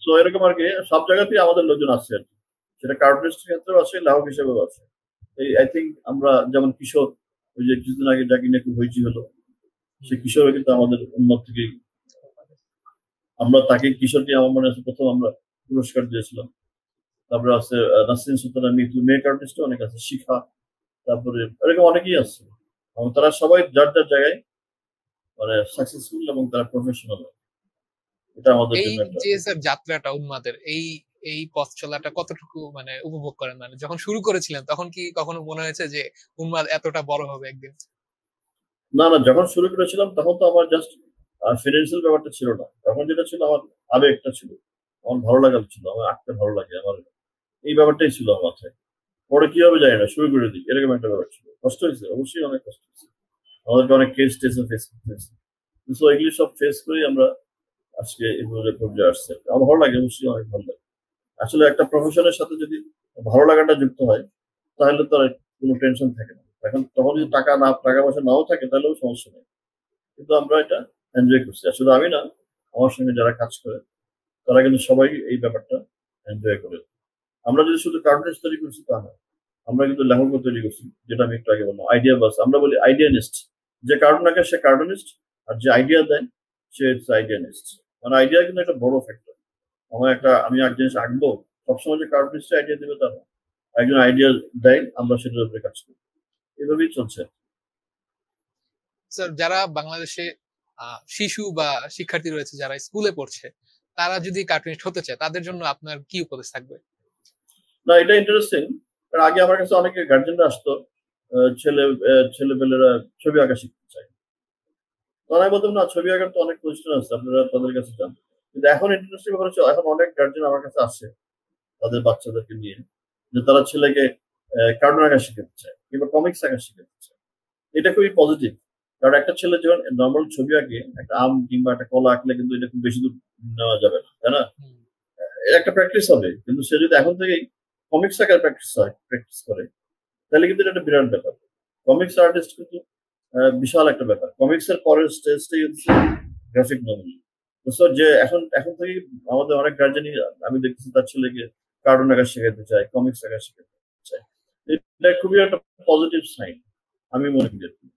Speaker 2: তো এরকম আর কি, সব জায়গাতেই আমাদের লোকজন আছে আর কি, সেটা কার্টুনিস্টের ক্ষেত্রেও আছে, লেখক হিসেবেও আছে। এই আই থিঙ্ক আমরা যেমন কিশোর ওই যে কিছুদিন আগে যাকে নিয়ে খুব হয়েছি হলো, সে কিশোর কিন্তু আমাদের উন্নত থেকে, আমরা তাকে কিশোরকে আমার মনে আছে প্রথম আমরা পুরস্কার দিয়েছিলাম। তারপরে আছে নাসরিন সুলতানা মিতু, মেক আর্টিস্ট অনেক আছে, শিখা, তারপরে এরকম অনেকেই আছে এবং তারা সবাই যার যার জায়গায় মানে সাকসেসফুল এবং তারা প্রফেশনাল। এটা আমাদের
Speaker 1: এই
Speaker 2: জন্য একটা,
Speaker 1: যে স্যার যাত্রাটা উন্মাদের, এই এই পথ চলাটা কতটুকু মানে উপভোগ করেন? মানে যখন শুরু করেছিলেন তখন কি কখনো মনে হয়েছে যে উন্মাদ এতটা বড় হবে একদিন?
Speaker 2: না না, যখন শুরু করেছিলাম তখন তো আমার জাস্ট ফিনান্সিয়াল ব্যাপারটা ছিল না, তখন যেটা ছিল আমার আবেগটা ছিল, আমার ভালো লাগা ছিল, আমার আঁকতে ভালো লাগে, আমার এই ব্যাপারটাই ছিল আমার মাথায়। পরে কি হবে জানি না, শুরু করে দিই এরকম একটা ব্যাপার ছিল। কষ্ট হয়েছে, অবশ্যই অনেক কষ্ট হয়েছে, আমাদেরকে অনেক কেস টেসও ফেস করতে হয়েছে, তো এগুলি সব ফেস করেই আমরা আজকে এই পর্যায়ে আসছে। আমার ভালো লাগে, অবশ্যই অনেক ভালো লাগে। আসলে একটা প্রফেশনের সাথে যদি ভালো লাগাটা যুক্ত হয় তাহলে তো আর কোনো টেনশন থাকে না। এখন তখন যদি টাকা পয়সা নাও থাকে তাহলেও সমস্যা নেই, কিন্তু আমরা এটা এনজয় করছি। আসলে আমি না, আমার সঙ্গে যারা কাজ করে তারা কিন্তু সবাই এই ব্যাপারটা এনজয় করে। আমরা যদি শুধু কার্টুনিস্ট তৈরি করছি তা না, আমরা কিন্তু লেখকও তৈরি করছি, যেটা আমি একটু আগে বললাম আইডিয়া বাস, আমরা বলি আইডিয়ানিস্ট। যে কার্টুন আঁকে সে কার্টুনিস্ট, আর যে আইডিয়া দেয় সে হচ্ছে আইডিয়ানিস্ট। মানে আইডিয়া কিন্তু একটা বড় ফ্যাক্টর। আমি এক জিনিস আঁকবো, সবসময় যে কার্টুনিস্ট আইডিয়া দেবে তা না, একজন আইডিয়া দেয়, আমরা সেটার উপরে কাজ করি, এভাবেই চলছে।
Speaker 1: স্যার যারা বাংলাদেশে শিশু বা শিক্ষার্থী রয়েছে যারা স্কুলে পড়ছে, তারা যদি কার্টুনিস্ট হতে চায় তাদের জন্য আপনার কি উপদেশ থাকবে?
Speaker 2: না, এটা ইন্টারেস্টিং। কারণ আগে আমার কাছে অনেকে গার্জেনরা আসতো, ছেলেপেলেরা ছবি আঁকা শিখতে চায়, তখন আমি বলতাম না, ছবি আঁকার তো অনেক প্রতিষ্ঠান আছে, আপনারা তাদের কাছে যান। কিন্তু এখন ইন্টারেস্টিং ব্যাপার হচ্ছে, এখন অনেক গার্জেন আমার কাছে আসে তাদের বাচ্চাদেরকে নিয়ে, যে তারা ছেলেকে কার্টুন আঁকা শিখাতে চায় কিংবা কমিক্স আঁকা শিখাতে চায়। এটা খুবই পজিটিভ। কারণ একটা ছেলে যখন নর্মাল ছবি আঁকে, একটা আম কিংবা একটা কলা আঁকলে কিন্তু এটা খুব বেশি দূর নেওয়া যাবে না, তাই না? এর একটা প্র্যাকটিস হবে, কিন্তু সে যদি এখন থেকেই কমিক্স আঁকার প্র্যাকটিস করে তাহলে কিন্তু এটা একটা বিরাট ব্যাপার। কমিক্স আর্টিস্ট কিন্তু বিশাল একটা ব্যাপার। কমিক্স এর পরের স্টেজটাই হচ্ছে গ্রাফিক নভেল। তো যে এখন এখন থেকে আমাদের অনেক গার্জেনই আমি দেখতেছি তার ছেলেকে কার্টুন আঁকা শেখাতে চায়, কমিক্স আঁকা শেখাতে চায়। এটা খুবই একটা পজিটিভ সাইন আমি মনে করি।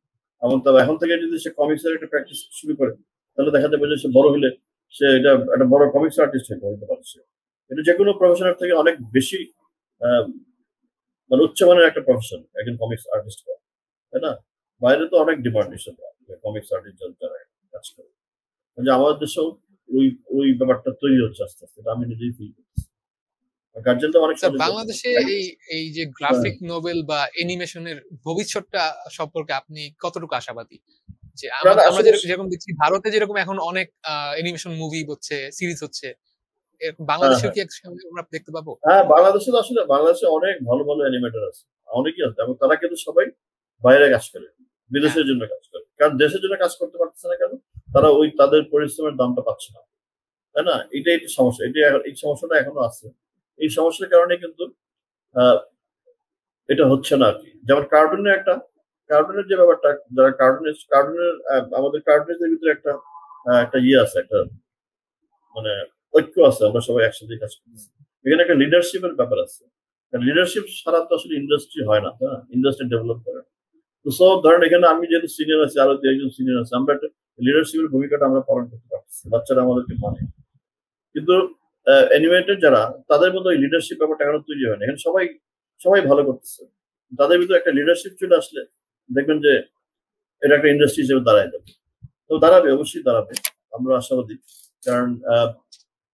Speaker 2: এবং তবে এখন থেকে যদি সে কমিক্স এর একটা প্র্যাকটিস শুরু করে তাহলে দেখা যাবে যে সে বড় হলে সে এটা একটা বড় কমিক্স আর্টিস্ট হতে পারছে। এটা যে কোনো প্রফেশনের থেকে অনেক বেশি আহ, মানে উচ্চমানের একটা প্রফেশন একজন কমিক্স আর্টিস্ট করা, তাই না? বাইরে তো অনেক ডিমান্ড এসব কমিক্স আর্টিস্ট যারা কাজ করে, যে আমাদের দেশেও ওই ওই ব্যাপারটা তৈরি হচ্ছে আস্তে আস্তে, এটা আমি নিজেই ফিল করছি। গার্জেন তো অনেক
Speaker 1: স্যার
Speaker 2: সচেতন।
Speaker 1: বাংলাদেশে এই এই যে
Speaker 2: হ্যাঁ,
Speaker 1: গ্রাফিক নোবেল বা অ্যানিমেশনের ভবিষ্যৎটা সম্পর্কে আপনি কতটুকু আশাবাদী? যে
Speaker 2: না না,
Speaker 1: আমরা
Speaker 2: আসলে
Speaker 1: যেরকম দেখছি ভারতে যেরকম এখন অনেক অ্যানিমেশন মুভি হচ্ছে, সিরিজ হচ্ছে, এরকম
Speaker 2: হ্যাঁ
Speaker 1: বাংলাদেশেও
Speaker 2: হ্যাঁ
Speaker 1: কি একসময় আমরা দেখতে পাবো?
Speaker 2: হ্যাঁ, বাংলাদেশে তো আসলে বাংলাদেশে অনেক ভালো ভালো অ্যানিমেটর আছে, অনেকেই আছে, এবং তারা কিন্তু সবাই বাইরে কাজ করে,
Speaker 1: হ্যাঁ,
Speaker 2: বিদেশের জন্য কাজ করে। কারণ দেশের জন্য কাজ করতে পারতেছে না কেন? তারা ওই তাদের পরিশ্রমের দামটা পাচ্ছে না, তাই না? এটাই একটু সমস্যা, এই সমস্যাটা এখনো আছে। এই সমস্যার কারণে কিন্তু আহ, এটা হচ্ছে না আর কি। যেমন কার্টুনের যে ব্যাপারটা, যারা কার্টুনের আমাদের কার্টুনের ভিতরে একটা একটা ইয়ে আছে, একটা মানে ঐক্য আছে, আমরা সবাই একসাথে কাজ করতেছি। এখানে একটা লিডারশিপের ব্যাপার আছে। লিডারশিপ ছাড়া তো আসলে ইন্ডাস্ট্রি হয় না, তাই না? ইন্ডাস্ট্রি ডেভেলপ করে। তো সব ধরেন এখানে আমি যেহেতু সিনিয়র আছি, আরো দু একজন সিনিয়র আছে, আমরা একটা লিডারশিপের ভূমিকাটা আমরা পালন করতে পারতেছি, বাচ্চারা আমাদেরকে মানে। কিন্তু অ্যানিমেটেড যারা, তাদের মধ্যে ওই লিডারশিপ ব্যাপারটা এখনো তৈরি হয় না। এখানে সবাই সবাই ভালো করতেছে, তাদের ভিতরে একটা লিডারশিপ চলে আসলে দেখবেন যে এটা একটা ইন্ডাস্ট্রি হিসেবে দাঁড়ায় যাবে। তো দাঁড়াবে, অবশ্যই দাঁড়াবে, আমরা আশাবাদী। কারণ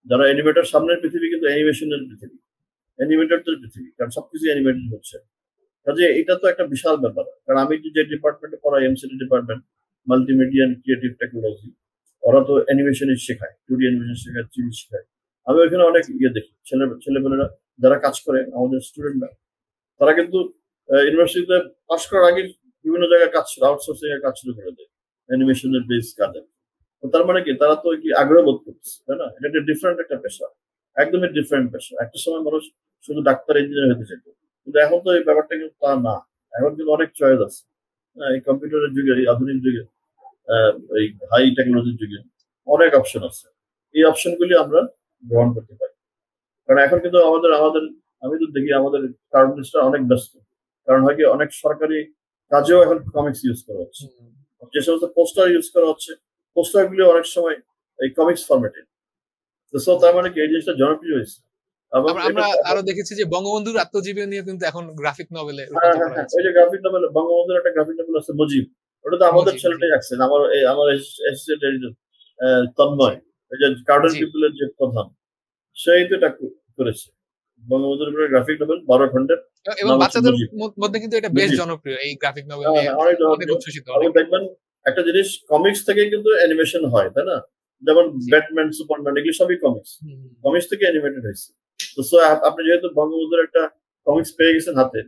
Speaker 2: যারা অ্যানিমেটর, সামনের পৃথিবী কিন্তু অ্যানিমেশনের পৃথিবী, অ্যানিমেটরদের পৃথিবী, কারণ সবকিছু অ্যানিমেটেড হচ্ছে। কাজে এটা তো একটা বিশাল ব্যাপার। কারণ আমি যে ডিপার্টমেন্টে পড়াই, MCT department, multimedia and creative technology, ওরা তো অ্যানিমেশনই শেখায়, 2D অ্যানিমেশন শেখায়, 3D শেখায়। আমি ওইখানে অনেক ইয়ে দেখি, ছেলেমেয়েরা যারা কাজ করে, আমাদের স্টুডেন্টরা, তারা কিন্তু ইউনিভার্সিটিতে পাস করার আগে বিভিন্ন জায়গায় কাজ ছিল, আউটসোর্সিং এর কাজ শুরু করে দেয় অ্যানিমেশনের বেস কাজে। তো তার মানে কি, তারা তো কি আগ্রহ বোধ করতেছে, তাই না? এটা একটা ডিফারেন্ট একটা পেশা, একদমই ডিফারেন্ট পেশা। একটা সময় মানুষ শুধু ডাক্তার, ইঞ্জিনিয়ার হতে চাইতো, কিন্তু এখন তো এই ব্যাপারটা কিন্তু তা না। এখন কিন্তু অনেক চয়েস আছে। হ্যাঁ, এই কম্পিউটারের যুগে, এই আধুনিক যুগে, এই হাই টেকনোলজির যুগে অনেক অপশন আছে। এই অপশনগুলি আমরা গ্রহণ করতে পারি। কারণ এখন কিন্তু আমাদের আমাদের আমি তো দেখি আমাদের কার্টুনিস্টরা অনেক ব্যস্ত। কারণ হয় কি, অনেক সরকারি কাজেও এখন কমিক্স ইউজ করা হচ্ছে। যে সমস্ত পোস্টার ইউজ করা হচ্ছে, পোস্টার গুলি অনেক সময় এই কমিক্স ফরম্যাটে। তো তার মানে কি এই জিনিসটা জনপ্রিয় হয়েছে। এবং
Speaker 1: আমরা আরো দেখেছি যে বঙ্গবন্ধুর আত্মজীবনী নিয়ে কিন্তু এখন গ্রাফিক নভেলে
Speaker 2: হ্যাঁ
Speaker 1: রূপান্তর
Speaker 2: হ্যাঁ
Speaker 1: করা
Speaker 2: হ্যাঁ,
Speaker 1: হয়েছে।
Speaker 2: ওই যে গ্রাফিক নভেল, বঙ্গবন্ধুর একটা গ্রাফিক নভেল আছে মুজিব, ওটা তো আমাদের
Speaker 1: মুজিব, জি,
Speaker 2: ছেলেটাই আঁকছেন, আমার অ্যাসিস্ট্যান্ট তন্ময়, ওই যে কার্টুন
Speaker 1: জি।
Speaker 2: পিপলের যে প্রধান, সেই তো এটা করেছে। বঙ্গবন্ধুর উপরে গ্রাফিক নভেল 12 খণ্ডের,
Speaker 1: এবং
Speaker 2: নাম হচ্ছে
Speaker 1: বাচ্চাদের
Speaker 2: মুজিব।
Speaker 1: মধ্যে কিন্তু এটা বেশ
Speaker 2: মুজিব,
Speaker 1: জনপ্রিয়। এই গ্রাফিক নভেল
Speaker 2: হ্যাঁ
Speaker 1: নিয়ে
Speaker 2: হ্যাঁ, অনেক
Speaker 1: অনেক
Speaker 2: জনপ্রিয়।
Speaker 1: উচ্ছ্বসিত
Speaker 2: এবং
Speaker 1: অনেকে।
Speaker 2: দেখবেন একটা জিনিস, কমিক্স থেকে কিন্তু অ্যানিমেশন হয়, তাই না? যেমন
Speaker 1: জি।
Speaker 2: ব্যাটম্যান, সুপারম্যান, এগুলো সবই কমিক্স,
Speaker 1: হুম,
Speaker 2: কমিক্স থেকে অ্যানিমেটেড হয়েছে। তো আপনি যেহেতু বঙ্গবন্ধুর একটা কমিক্স পেয়ে গেছেন হাতে,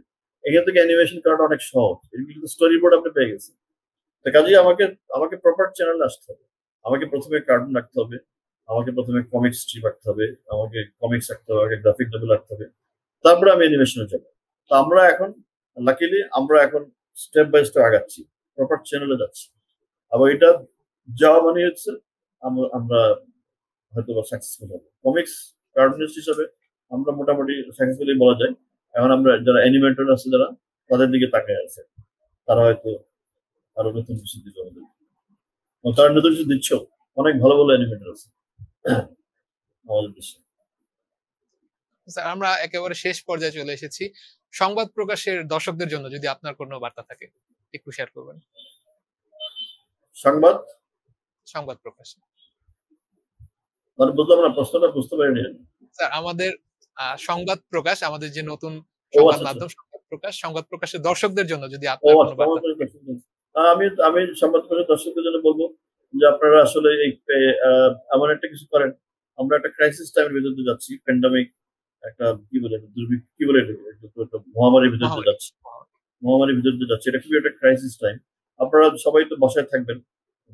Speaker 2: এখান থেকে অ্যানিমেশন করাটা অনেক সহজ। এগুলো কিন্তু স্টোরি বোর্ড আপনি পেয়ে গেছেন। তো কাজেই আমাকে প্রপার চ্যানেলে আসতে হবে। আমাকে প্রথমে কার্টুন রাখতে হবে, আমাকে প্রথমে কমিক্স স্ট্রিপ রাখতে হবে, আমাকে কমিক্স রাখতে হবে, আমাকে গ্রাফিক নভেল রাখতে হবে, তারপরে আমি অ্যানিমেশনে যাবো। তো লাকিলি আমরা এখন স্টেপ বাই স্টেপ আগাচ্ছি, প্রপার চ্যানেলে যাচ্ছি। আবার এটা যাওয়া মানে হচ্ছে আমরা হয়তো বা সাকসেসফুল হবো। কমিক্স কার্টুনিস্ট হিসাবে আমরা মোটামুটি সাকসেসফুলি বলা যায়। এখন আমরা যারা অ্যানিমেটর আছে, যারা তাদের দিকে তাকায় আছে, তারা হয়তো আরো নতুন কিছু দিতে হবে। তারা নতুন কিছু দিচ্ছ, অনেক ভালো ভালো অ্যানিমেটর আছে আমাদের দেশে।
Speaker 1: স্যার, আমরা একেবারে শেষ পর্যায়ে চলে এসেছি। সংবাদ প্রকাশের দর্শকদের জন্য যদি আপনার কোনো বার্তা থাকে একটু শেয়ার করবেন।
Speaker 2: সংবাদ
Speaker 1: সংবাদ প্রকাশ।
Speaker 2: মানে বুঝলাম না, প্রশ্নটা বুঝতে পারিনি।
Speaker 1: স্যার, আমাদের সংবাদ প্রকাশ, আমাদের যে নতুন
Speaker 2: ও
Speaker 1: সংবাদ
Speaker 2: আচ্ছা আচ্ছা।
Speaker 1: মাধ্যম সংবাদ প্রকাশের দর্শকদের জন্য যদি
Speaker 2: ও
Speaker 1: আপনার কোনো
Speaker 2: আচ্ছা,
Speaker 1: বার্তা থাকে।
Speaker 2: আমি আমি সংবাদ প্রচার দর্শকদের জন্য বলবো যে আপনারা আসলে এই এমন একটা কিছু করেন। আমরা একটা ক্রাইসিস টাইমের ভিতর দিয়ে যাচ্ছি, প্যান্ডামিক, একটা কি বলে, দুর্ভিক্ষ, কি বলে, একটা মহামারীর ভিতর দিয়ে
Speaker 1: মহামারী।
Speaker 2: যাচ্ছি। মহামারীর ভিতর দিয়ে যাচ্ছে, এটা খুবই একটা ক্রাইসিস টাইম। আপনারা সবাই তো বাসায় থাকবেন,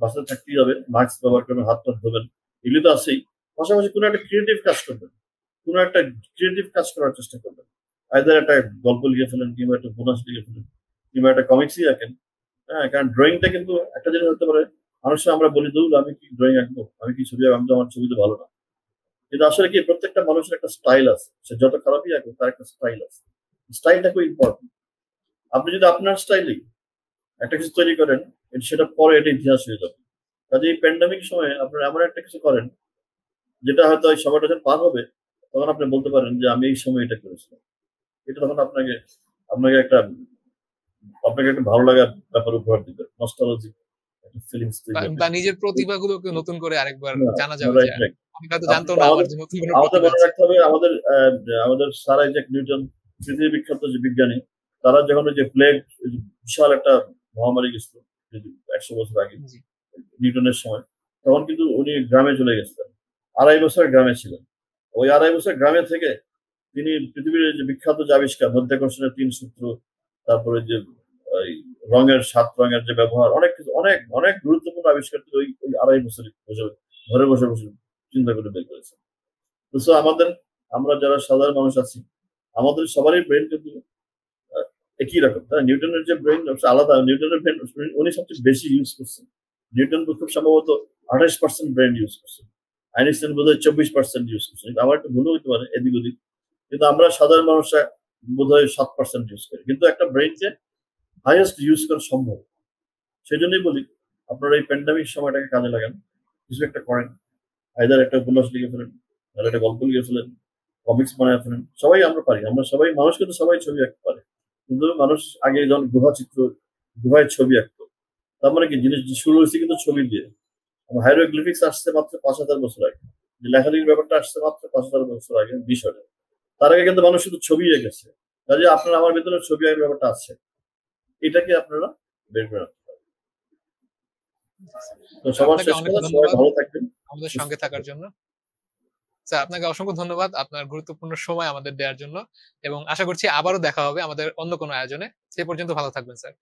Speaker 2: বাসায় থাকতেই হবে, মাস্ক ব্যবহার করবেন, হাত টাত ধোবেন, এগুলি তো আছেই। পাশাপাশি কোনো একটা ক্রিয়েটিভ কাজ করবেন, কোনো একটা ক্রিয়েটিভ কাজ করার চেষ্টা করবেন। আইদার একটা গল্প লিখে ফেলেন, কিংবা একটা উপন্যাস লিখে ফেলেন, কিংবা একটা কমিক্সই আঁকেন। হ্যাঁ, কারণ ড্রয়িংটা কিন্তু একটা জিনিস হতে পারে, অনেক সময় আমরা বলি দৌড় আমি কি ড্রয়িং আঁকবো, আমি কি ছবি আঁকবো, আমি তো আমার ছবি তো ভালো না। কিন্তু আসলে কি প্রত্যেকটা মানুষের একটা স্টাইল আছে, সে যত খারাপই আঁকুক তার একটা স্টাইল আছে। স্টাইলটা খুব ইম্পর্টেন্ট। আপনি যদি আপনার স্টাইলেই একটা কিছু তৈরি করেন, সেটা পরে এটা ইতিহাস হয়ে যাবে। কাজে এই প্যান্ডামিক সময়ে আপনারা এমন একটা কিছু করেন, যেটা হয়তো এই সময়টা যখন পার হবে, তখন আপনি বলতে পারেন যে আমি এই সময় এটা করেছিলাম। এটা তখন আপনাকে একটা আপনাকে একটা ভালো লাগার ব্যাপার উপহার দিবে, নস্টালজি একটা ফিলিংস তৈরি হবে।
Speaker 1: বা নিজের প্রতিভাগুলোকে নতুন করে আরেকবার
Speaker 2: না,
Speaker 1: জানা যাবে যে
Speaker 2: রাইট রাইট।
Speaker 1: আমি হয়তো
Speaker 2: আপনি
Speaker 1: জানতাম না আমার
Speaker 2: আমাদের
Speaker 1: যে নতুন কোনো
Speaker 2: আমাদের
Speaker 1: প্রতিভা
Speaker 2: মনে
Speaker 1: আছে।
Speaker 2: রাখতে হবে, আমাদের স্যার আইজ্যাক নিউটন, পৃথিবী বিখ্যাত যে বিজ্ঞানী, তারা যখন ওই যে প্লেগ, বিশাল একটা মহামারী গেছিল 100 বছর আগে,
Speaker 1: জি,
Speaker 2: নিউটনের সময়, তখন কিন্তু উনি গ্রামে চলে গেছিলেন। 2.5 বছর গ্রামে ছিলেন। ওই 2.5 বছর গ্রামে থেকে তিনি পৃথিবীর যে বিখ্যাত যে আবিষ্কার, মাধ্যাকর্ষণের 3 সূত্র, তারপরে যে ওই রঙের 7 রঙের যে ব্যবহার, অনেক কিছু, অনেক অনেক গুরুত্বপূর্ণ আবিষ্কার কিন্তু ওই 2.5 বছর বসে ঘরে বসে বসে চিন্তা করে বের করেছে। তো আমরা যারা সাধারণ মানুষ আছি, আমাদের সবারই ব্রেন কিন্তু একই রকম। তাই নিউটনের যে ব্রেন আলাদা, নিউটনের ব্রেন উনি সবচেয়ে বেশি ইউজ করছেন। নিউটন খুব সম্ভবত 28% ব্রেন ইউজ করছেন। আইনস্টাইন বোধহয় 24% ইউজ করছেন। আমার একটু ভুল হতে পারে এদিক ওদিক। কিন্তু আমরা সাধারণ মানুষরা বোধহয় 7% ইউজ করি। কিন্তু একটা ব্রেনকে হাইয়েস্ট ইউজ করা সম্ভব। সেই জন্যই বলি, আপনারা এই প্যান্ডামিক সময়টাকে কাজে লাগান, কিছু একটা করেন। আইদার একটা উপন্যাস লিখে ফেলেন, আর একটা গল্প লিখে ফেলেন, কমিক্স বানায় ফেলেন। সবাই আমরা পারি, আমরা সবাই, মানুষ কিন্তু সবাই ছবি আঁকতে পারে। কিন্তু মানুষ আগে যখন গুহায় ছবি আঁকতো, তার মানে কি জিনিস শুরু হয়েছে কিন্তু ছবি দিয়ে। হাইরোগ্লিফিক্স আসছে মাত্র 5,000 বছর আগে, যে লেখালেখির ব্যাপারটা আসছে মাত্র 5,000 বছর আগে মিশরে। তার আগে কিন্তু মানুষ শুধু ছবি এঁকেছে। কাজে আপনার আমার ভিতরে ছবি আঁকার ব্যাপারটা আছে, এটাকে আপনারা বের করে রাখতে পারেন। তো সবার
Speaker 1: আপনাকে
Speaker 2: শেষ
Speaker 1: অনেক
Speaker 2: কথা, সবাই
Speaker 1: ধন্যবাদ
Speaker 2: ভালো থাকবেন,
Speaker 1: আমাদের
Speaker 2: সুস্থ
Speaker 1: সঙ্গে থাকার
Speaker 2: থাকবেন।
Speaker 1: জন্য। স্যার, আপনাকে অসংখ্য ধন্যবাদ আপনার গুরুত্বপূর্ণ সময় আমাদের দেওয়ার জন্য এবং আশা করছি আবারও দেখা হবে আমাদের অন্য কোনো আয়োজনে। সে পর্যন্ত ভালো থাকবেন স্যার।